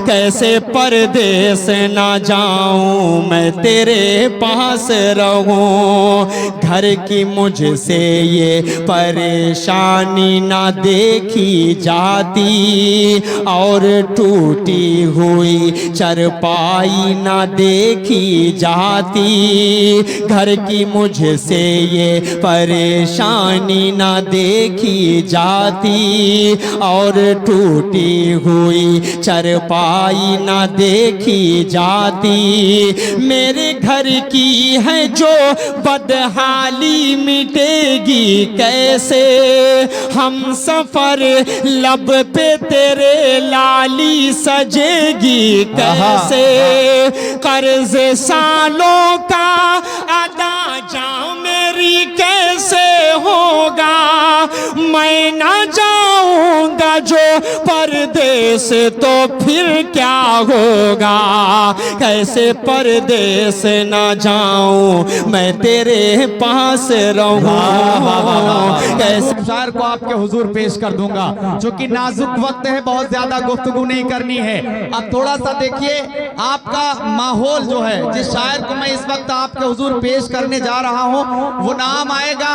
कैसे परदेस ना जाऊं मैं तेरे पास रहूं। घर की मुझसे ये परेशानी ना देखी जाती और टूटी हुई चरपाई ना देखी जाती। घर की मुझसे ये परेशानी ना देखी जाती और टूटी हुई चरपाई ना देखी जाती। मेरे घर की है जो बदहाली मिटेगी कैसे। हम सफर लब पे तेरे लाली सजेगी कैसे। कर्ज सालों का अदा जाऊं मेरी कैसे होगा। मैं ना जाऊंगा जो परदेस तो फिर क्या होगा। कैसे परदेस ना जाऊं मैं तेरे पास रहूं। कैसे शायर को आपके हुजूर पेश कर दूंगा। चूंकि नाजुक वक्त है, बहुत ज्यादा गुफ्तगू नहीं करनी है। अब थोड़ा सा देखिए आपका माहौल जो है, जिस शायर को मैं इस वक्त आपके हुजूर पेश करने जा रहा हूं, वो नाम आएगा,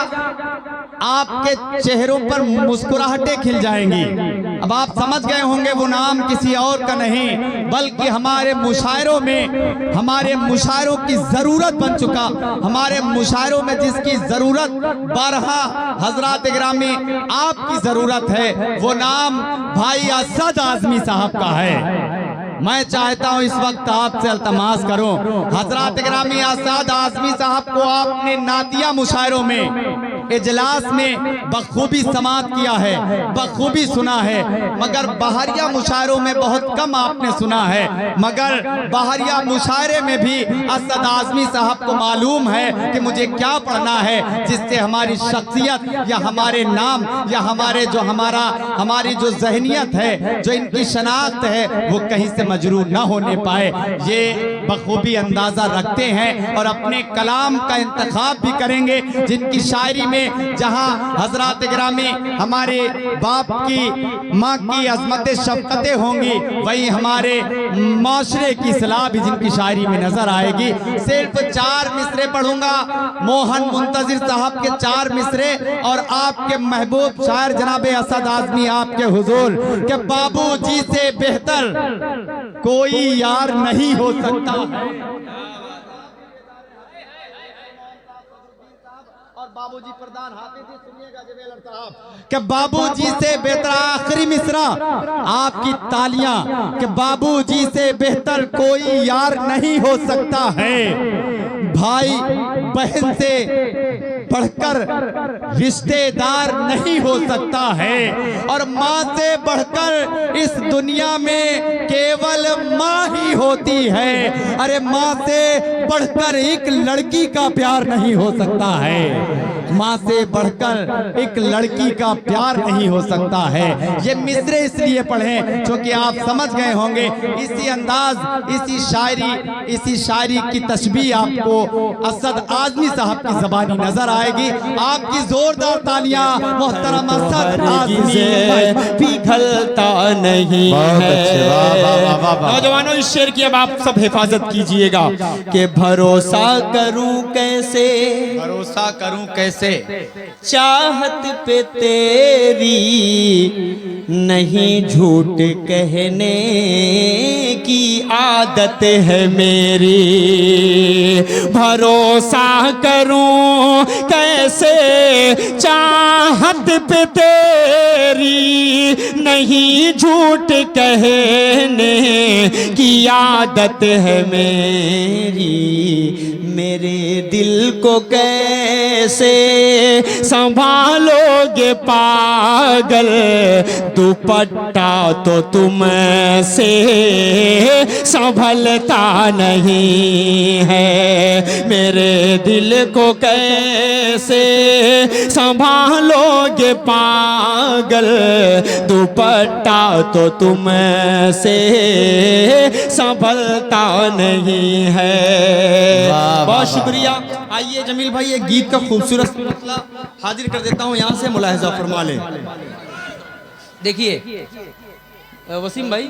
आपके चेहरों पर मुस्कुराहटें खिल जाएंगी। अब आप समझ गए होंगे वो नाम किसी और का नहीं बल्कि हमारे मुशायरों में, हमारे मुशायरों की जरूरत बन चुका। हमारे मुशायरों में जिसकी जरूरत बारहा हजरात गिरामी आपकी जरूरत है, वो नाम भाई असद आजमी साहब का है। मैं चाहता हूं इस वक्त आपसे अल्तमास करूं, हजरात गिरामी असद आजमी साहब को आपने नातिया मुशायरों में इजलास में बखूबी समात किया है, बखूबी सुना है, मगर बहरिया मुशायरों में बहुत कम आपने सुना है। मगर बहरिया मुशायरे में भी असद आजमी साहब को मालूम है कि मुझे क्या पढ़ना है जिससे हमारी शख्सियत या हमारे नाम या हमारी जो जहनियत है, जो इनकी शनाख्त है, वो कहीं से मजरूह न होने पाए। ये बखूबी अंदाजा रखते हैं और अपने कलाम का इंतखाब भी करेंगे। जिनकी शायरी में जहां हजरात गिरामी हमारे बाप की माँ की अजमत शफकतें होंगी, वहीं हमारे माशरे की सलाह भी जिनकी शायरी में नजर आएगी। सिर्फ 4 मिसरे पढ़ूंगा, मोहन मुंतजिर साहब के 4 मिसरे और आपके महबूब शायर जनाब असद आजमी आपके हुजूर के बाबूजी से बेहतर कोई यार नहीं हो सकता है। और बाबूजी प्रधान हाफिज जी सुनिएगा जवेलर साहब कि बाबूजी से बेहतर, आखिरी मिसरा आपकी तालियां, कि बाबूजी से बेहतर कोई यार नहीं हो सकता है। भाई बहन से बढ़कर रिश्तेदार नहीं हो सकता है, और माँ से बढ़कर इस दुनिया में केवल माँ ही होती है। अरे माँ से बढ़कर एक लड़की का प्यार नहीं हो सकता है, माँ से बढ़कर एक लड़की का प्यार नहीं हो सकता है। ये मिसरे इसलिए पढ़े क्योंकि आप समझ गए होंगे इसी अंदाज, इसी शायरी की तशबीह आपको असद आजमी साहब की ज़बानी नजर आएगी। आपकी जोरदार तालियां मोहतरम असद आजमी। पिघलता नहीं है। नौजवानों इस शेर की अब आप सब हिफाजत कीजिएगा कि भरोसा करूं कैसे, भरोसा करूं कैसे, चाहत पे तेरी नहीं झूठ कहने की आदत है मेरी। भरोसा करूं कैसे, चाहत पे तेरी नहीं झूठ कहने की आदत है मेरी। मेरे दिल को कैसे संभालोगे पागल, दुपट्टा तो तुमसे संभलता नहीं है। मेरे दिल को कैसे संभालोगे पागल, दुपट्टा तो तुमसे संभलता नहीं है। बहुत शुक्रिया। आइए जमील भाई एक गीत का खूबसूरत मतलब हाजिर कर देता हूँ, यहाँ से मुलाहिजा फरमा लें। देखिए वसीम भाई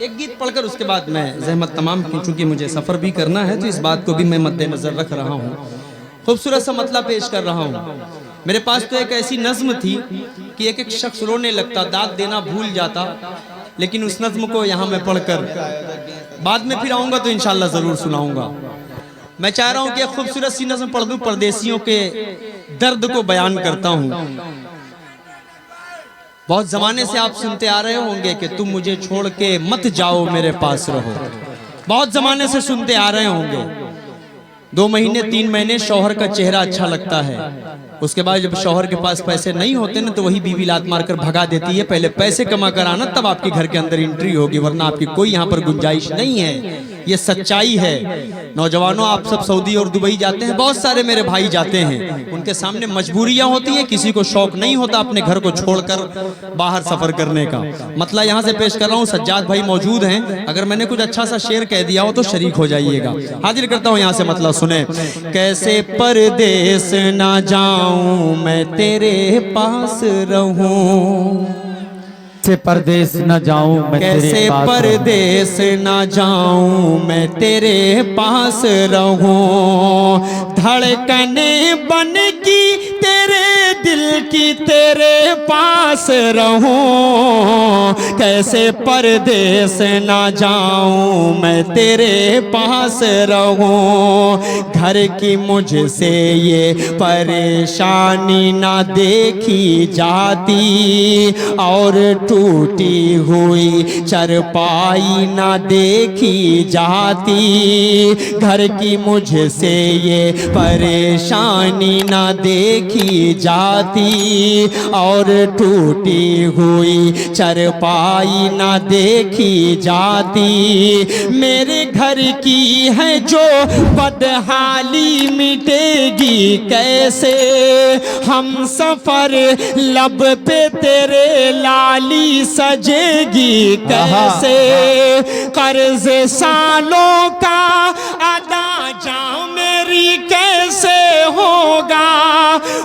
एक गीत पढ़कर उसके बाद मैं जहमत तमाम की, चूंकि मुझे सफ़र भी करना है तो इस बात को भी मैं मद्देनज़र रख रहा हूँ। खूबसूरत सा मतला पेश कर रहा हूँ। मेरे पास तो एक ऐसी नज़्म थी कि एक एक शख्स रोने लगता, दाद देना भूल जाता, लेकिन उस नज़्म को यहाँ मैं पढ़कर बाद में फिर आऊँगा तो इंशाल्लाह ज़रूर सुनाऊँगा। मैं चाह रहा हूँ कि एक खूबसूरत सी नज़्म पढ़ दूँ, परदेसियों के दर्द को बयान करता हूँ। बहुत ज़माने से आप सुनते आ रहे होंगे कि तुम मुझे छोड़ के मत जाओ, मेरे पास रहो। बहुत ज़माने से सुनते आ रहे होंगे। 2 महीने 3 महीने शौहर का चेहरा अच्छा लगता है, उसके बाद जब शौहर के पास पैसे नहीं होते ना तो वही बीवी लात मारकर भगा देती है। पहले पैसे कमा कर आना, तब आपके घर के अंदर एंट्री होगी, वरना आपकी कोई यहाँ पर गुंजाइश नहीं है। ये सच्चाई है। नौजवानों, आप सब सऊदी और दुबई जाते हैं, बहुत सारे मेरे भाई जाते हैं, उनके सामने मजबूरियां होती हैं। किसी को शौक नहीं होता अपने घर को छोड़कर बाहर सफर करने का। मतलब यहाँ से पेश कर रहा हूँ, सज्जाद भाई मौजूद हैं, अगर मैंने कुछ अच्छा सा शेर कह दिया हो तो शरीक हो जाइएगा। हाजिर करता हूँ यहाँ से, मतलब सुने। कैसे परदेस ना जाऊं मैं तेरे पास रहूं, कैसे परदेस न जाऊं मैं, कैसे परदेस न जाऊं मैं तेरे पास रहूं। धड़कने बन की तेरे दिल की तेरे पास रहूं। कैसे परदेस न जाऊं मैं तेरे पास रहूं। घर की मुझसे ये परेशानी ना देखी जाती, और टूटी हुई चरपाई ना देखी जाती। घर की मुझसे ये परेशानी ना देखी जाती, और टूटी हुई चरपाई ना देखी जाती। मेरे घर की है जो बदहाली मिटेगी कैसे, हम सफर लब पे तेरे लाली सजेगी कैसे। कर्ज सालों का अदा जा मेरी कैसे होगा,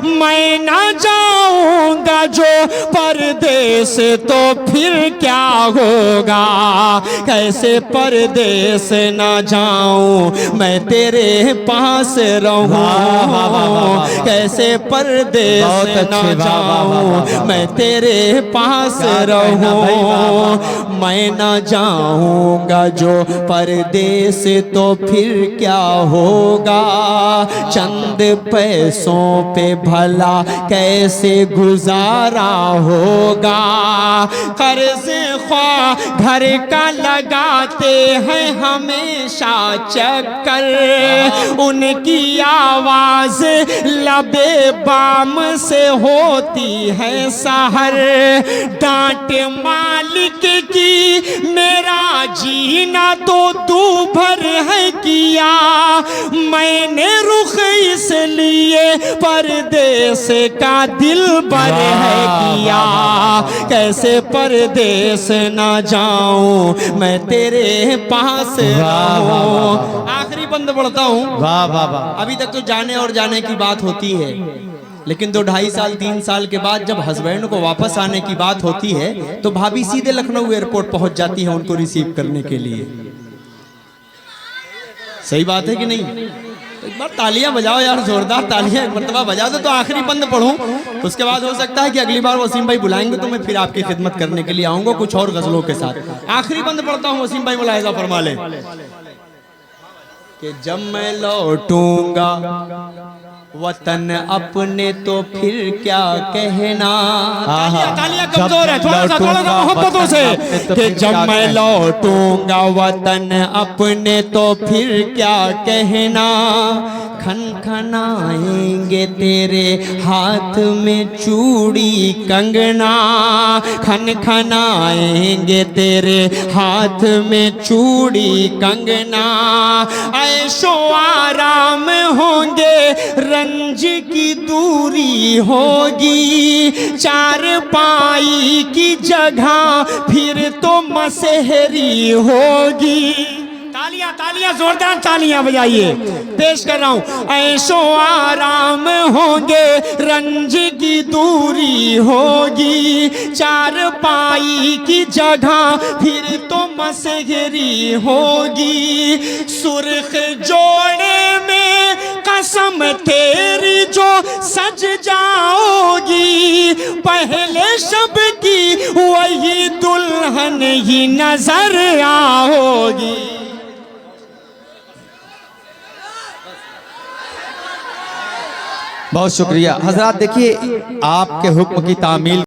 मैं ना जाऊंगा जो परदेस तो फिर क्या होगा। कैसे परदेस ना जाऊं मैं तेरे पास रहूं। कैसे परदेस ना जाऊं मैं तेरे पास रहूं। मैं ना जाऊंगा जो परदेस तो फिर क्या होगा। चंद पैसों पे भला कैसे गुजारा होगा। कर्ज ख्वाह घर का लगाते हैं हमेशा चक्कर, उनकी आवाज लबे बाम से होती है सहर। डांट मालिक की मेरा जीना तो तू भर है किया, मैंने रुख इसलिए परदेस का दिल भर है किया। कैसे परदेस ना जाऊं मैं तेरे पास रहूं। आखिरी बंद पढ़ता हूँ। वाह वाह वाह। अभी तक तो जाने और जाने की बात होती है, लेकिन 2-2.5 साल 3 साल के बाद जब हस्बैंड को वापस आने की बात होती है तो भाभी सीधे लखनऊ एयरपोर्ट पहुंच जाती है उनको रिसीव करने के लिए। सही बात है कि नहीं? तो एक बार तालियां बजाओ यार, जोरदार तालियां एक मरतबा बजा दो। तो आखिरी बंद पढ़ूं, उसके बाद हो सकता है कि अगली बार वसीम भाई बुलाएंगे तो मैं फिर आपकी खिदमत करने के लिए आऊंगा कुछ और गजलों के साथ। आखिरी बंद पढ़ता हूं, वसीम भाई मुलाहिजा फरमा लें कि जब मैं लौटूंगा वतन अपने तो फिर क्या कहना। तालियां कमजोर है, थोड़ा सा मोहब्बतों से। कि जब मैं लौटूंगा वतन अपने तो फिर क्या कहना। खनखनाएंगे तेरे हाथ में चूड़ी कंगना। खनखनाएंगे तेरे हाथ में चूड़ी कंगना। ऐशो आराम होंगे, रंज की दूरी होगी। चार पाई की जगह फिर तो मसहरी होगी। तालियां तालियां जोरदार तालियां बजाइए। पेश कर रहा हूं, ऐशो आराम होंगे, रंज की दूरी होगी, चार पाई की जगह फिर तो मसहरी होगी, सुर्ख जोड़े में कसम तेरी जो सज जाओगी, पहले शब की वही दुल्हन ही नजर आओगी। बहुत शुक्रिया हजरात। देखिए आपके हुक्म की तामील